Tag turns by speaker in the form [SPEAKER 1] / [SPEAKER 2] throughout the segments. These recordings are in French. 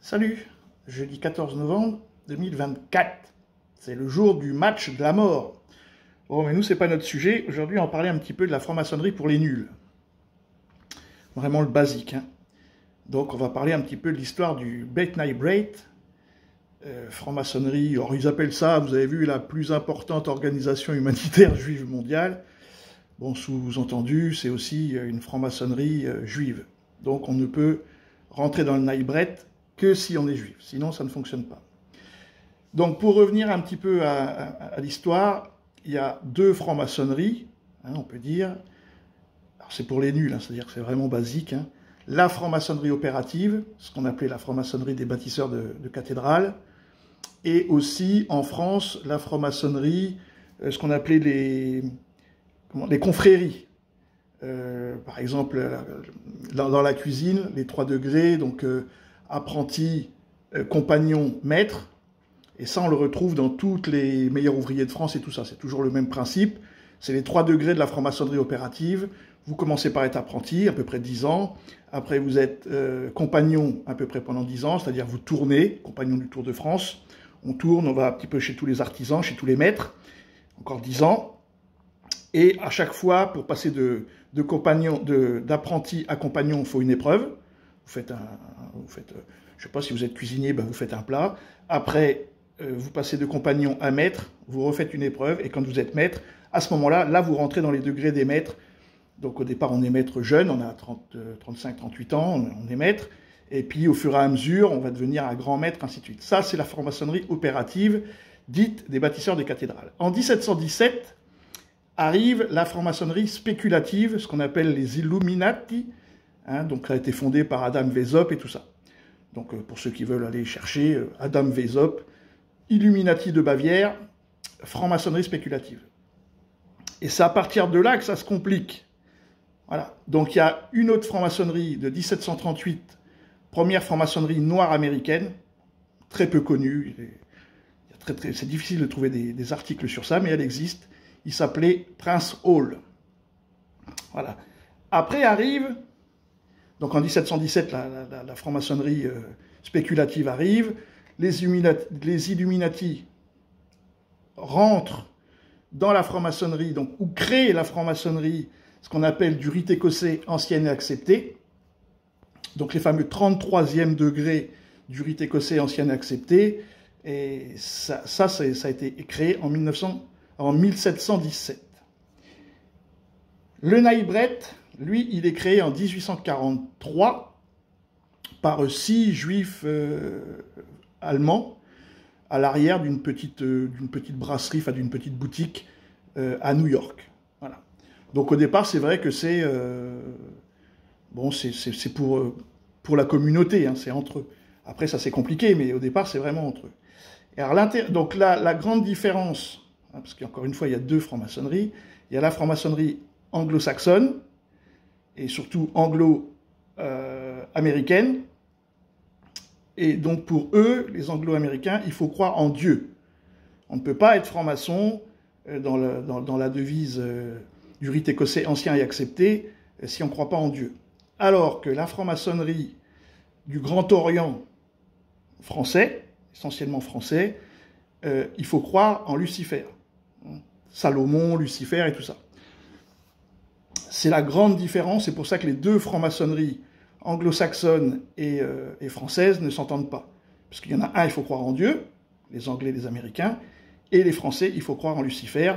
[SPEAKER 1] Salut, jeudi 14 novembre 2024. C'est le jour du match de la mort. Bon, mais nous, c'est pas notre sujet. Aujourd'hui, on va parler un petit peu de la franc-maçonnerie pour les nuls. Vraiment le basique. Donc, on va parler un petit peu de l'histoire du Beit Knight Breit. Franc-maçonnerie, alors ils appellent ça, vous avez vu, la plus importante organisation humanitaire juive mondiale. Bon, sous-entendu, c'est aussi une franc-maçonnerie juive. Donc, on ne peut rentrer dans le Knight Breit que si on est juif, sinon ça ne fonctionne pas. Donc pour revenir un petit peu à l'histoire, il y a deux francs-maçonneries, on peut dire, c'est pour les nuls, c'est-à-dire que c'est vraiment basique, la franc-maçonnerie opérative, ce qu'on appelait la franc-maçonnerie des bâtisseurs de cathédrales, et aussi en France, la franc-maçonnerie, ce qu'on appelait les confréries. Par exemple, dans la cuisine, les 3 degrés, donc apprenti, compagnon, maître, et ça on le retrouve dans tous les meilleurs ouvriers de France et tout ça, c'est toujours le même principe, c'est les 3 degrés de la franc-maçonnerie opérative. Vous commencez par être apprenti, à peu près 10 ans, après vous êtes compagnon à peu près pendant 10 ans, c'est-à-dire vous tournez, compagnon du Tour de France, on tourne, on va un petit peu chez tous les artisans, chez tous les maîtres, encore 10 ans, et à chaque fois, pour passer d'apprenti à compagnon, il faut une épreuve. Vous faites, je sais pas, si vous êtes cuisinier, vous faites un plat. Après, vous passez de compagnon à maître, vous refaites une épreuve, et quand vous êtes maître, à ce moment-là, là, vous rentrez dans les degrés des maîtres. Donc au départ, on est maître jeune, on a 35, 38 ans, on est maître, et puis au fur et à mesure, on va devenir un grand maître, ainsi de suite. Ça, c'est la franc-maçonnerie opérative, dite des bâtisseurs des cathédrales. En 1717, arrive la franc-maçonnerie spéculative, ce qu'on appelle les Illuminati, donc ça a été fondé par Adam Weishaupt et tout ça. Donc pour ceux qui veulent aller chercher, Adam Weishaupt, Illuminati de Bavière, franc-maçonnerie spéculative. Et c'est à partir de là que ça se complique. Voilà. Donc il y a une autre franc-maçonnerie de 1738, première franc-maçonnerie noire américaine, très peu connue, c'est difficile de trouver des articles sur ça, mais elle existe. Il s'appelait Prince Hall. Voilà. Après arrive, donc en 1717, la franc-maçonnerie spéculative arrive, les Illuminati rentrent dans la franc-maçonnerie, donc ou créent la franc-maçonnerie, ce qu'on appelle du rite écossais ancien et accepté, donc les fameux 33e degrés du rite écossais ancien et accepté, et ça a été créé en 1717. Le Knight Breit, lui, il est créé en 1843 par 6 juifs allemands à l'arrière d'une petite brasserie, enfin d'une petite boutique à New York. Voilà. Donc au départ, c'est vrai que c'est pour la communauté, c'est entre eux. Après, ça c'est compliqué, mais au départ, c'est vraiment entre eux. Et alors, donc la grande différence, parce qu'encore une fois, il y a deux francs-maçonneries. Il y a la franc-maçonnerie anglo-saxonne, et surtout anglo-américaine. Et donc pour eux, les anglo-américains, il faut croire en Dieu. On ne peut pas être franc-maçon dans la devise du rite écossais ancien et accepté si on ne croit pas en Dieu. Alors que la franc-maçonnerie du Grand Orient français, essentiellement français, il faut croire en Lucifer. Salomon, Lucifer et tout ça. C'est la grande différence, c'est pour ça que les deux francs-maçonneries anglo-saxonnes et françaises ne s'entendent pas. Parce qu'il y en a un, il faut croire en Dieu, les Anglais, les Américains, et les Français, il faut croire en Lucifer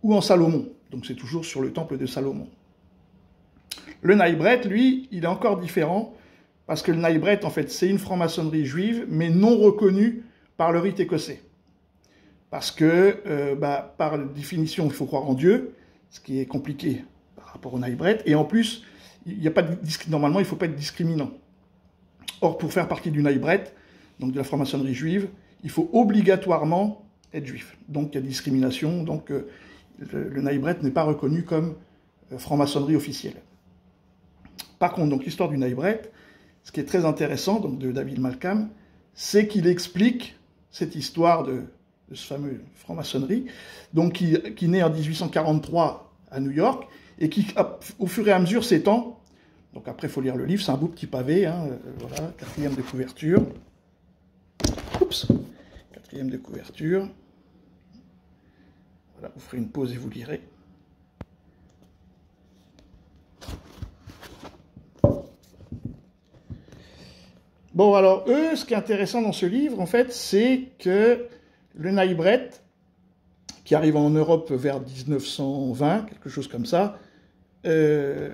[SPEAKER 1] ou en Salomon. Donc c'est toujours sur le temple de Salomon. Le Knight Breit, lui, il est encore différent, parce que le Knight Breit, en fait, c'est une franc-maçonnerie juive, mais non reconnue par le rite écossais. Parce que, par définition, il faut croire en Dieu, ce qui est compliqué par rapport au Knight Breit, et en plus, normalement, il ne faut pas être discriminant. Or, pour faire partie du Knight Breit, donc de la franc-maçonnerie juive, il faut obligatoirement être juif. Donc, il y a discrimination, donc le Knight Breit n'est pas reconnu comme franc-maçonnerie officielle. Par contre, donc l'histoire du Knight Breit, ce qui est très intéressant, donc de David Malcolm, c'est qu'il explique cette histoire de ce fameux franc-maçonnerie, donc qui naît en 1843 à New York, et qui, au fur et à mesure, s'étend. Donc après, il faut lire le livre, c'est un beau petit pavé, voilà, 4e de couverture. Oups, 4e de couverture. Voilà, vous ferez une pause et vous lirez. Bon, alors, eux, ce qui est intéressant dans ce livre, en fait, c'est que le Naïbret, qui arrive en Europe vers 1920, quelque chose comme ça, eux,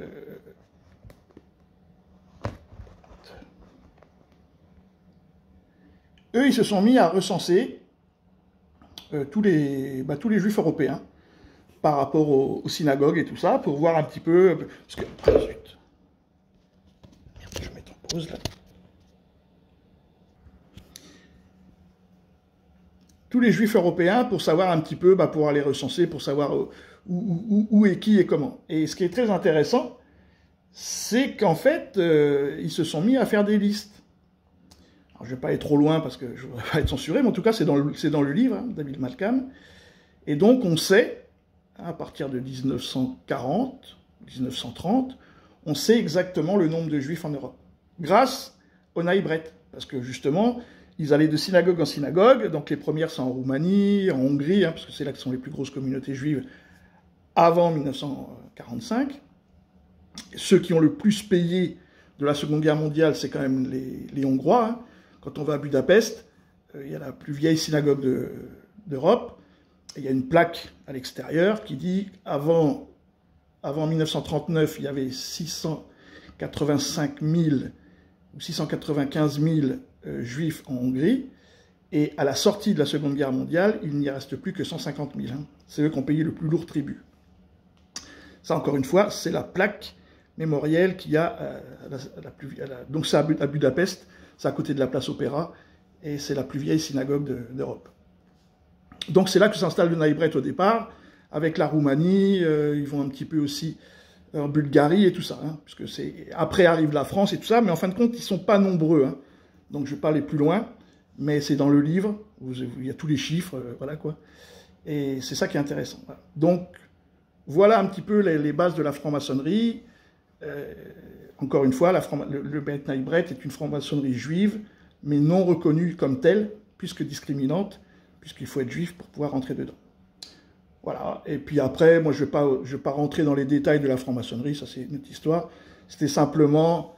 [SPEAKER 1] ils se sont mis à recenser tous les juifs européens par rapport aux synagogues et tout ça, pour voir un petit peu... Parce que... Ah, zut. Merde, je vais mettre en pause, là. Tous les juifs européens pour savoir un petit peu, pouvoir les recenser, pour savoir où est qui et comment. Et ce qui est très intéressant, c'est qu'en fait, ils se sont mis à faire des listes. Alors, je ne vais pas aller trop loin parce que je ne voudrais pas être censuré, mais en tout cas, c'est dans le livre, hein, David Malkam. Et donc, on sait, à partir de 1940, 1930, on sait exactement le nombre de juifs en Europe. Grâce au Naïbret. Parce que justement... Ils allaient de synagogue en synagogue, donc les premières c'est en Roumanie, en Hongrie, hein, parce que c'est là que sont les plus grosses communautés juives avant 1945. Ceux qui ont le plus payé de la Seconde Guerre mondiale, c'est quand même les Hongrois. Hein. Quand on va à Budapest, il y a la plus vieille synagogue d'Europe, et il y a une plaque à l'extérieur qui dit avant 1939, il y avait 685 000 ou 695 000 juifs en Hongrie, et à la sortie de la Seconde Guerre mondiale, il n'y reste plus que 150 000. Hein. C'est eux qui ont payé le plus lourd tribut. Ça, encore une fois, c'est la plaque mémorielle qu'il y a donc c'est à Budapest, c'est à côté de la place Opéra, et c'est la plus vieille synagogue d'Europe. Donc c'est là que s'installe le Naïbret au départ, avec la Roumanie, ils vont un petit peu aussi en Bulgarie et tout ça, hein, puisque après arrive la France et tout ça, mais en fin de compte, ils ne sont pas nombreux, hein. Donc je ne vais pas aller plus loin, mais c'est dans le livre, où il y a tous les chiffres, voilà quoi. Et c'est ça qui est intéressant. Voilà. Donc, voilà un petit peu les bases de la franc-maçonnerie. Encore une fois, le Beit Naïbret est une franc-maçonnerie juive, mais non reconnue comme telle, puisque discriminante, puisqu'il faut être juif pour pouvoir rentrer dedans. Voilà. Et puis après, moi je ne vais pas rentrer dans les détails de la franc-maçonnerie, ça c'est une autre histoire. C'était simplement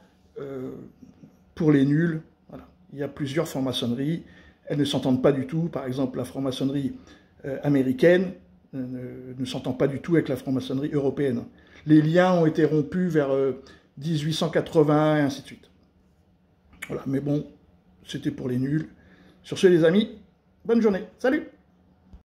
[SPEAKER 1] pour les nuls. Il y a plusieurs francs-maçonneries, elles ne s'entendent pas du tout. Par exemple, la franc-maçonnerie américaine ne s'entend pas du tout avec la franc-maçonnerie européenne. Les liens ont été rompus vers 1880 et ainsi de suite. Voilà, mais bon, c'était pour les nuls. Sur ce, les amis, bonne journée. Salut!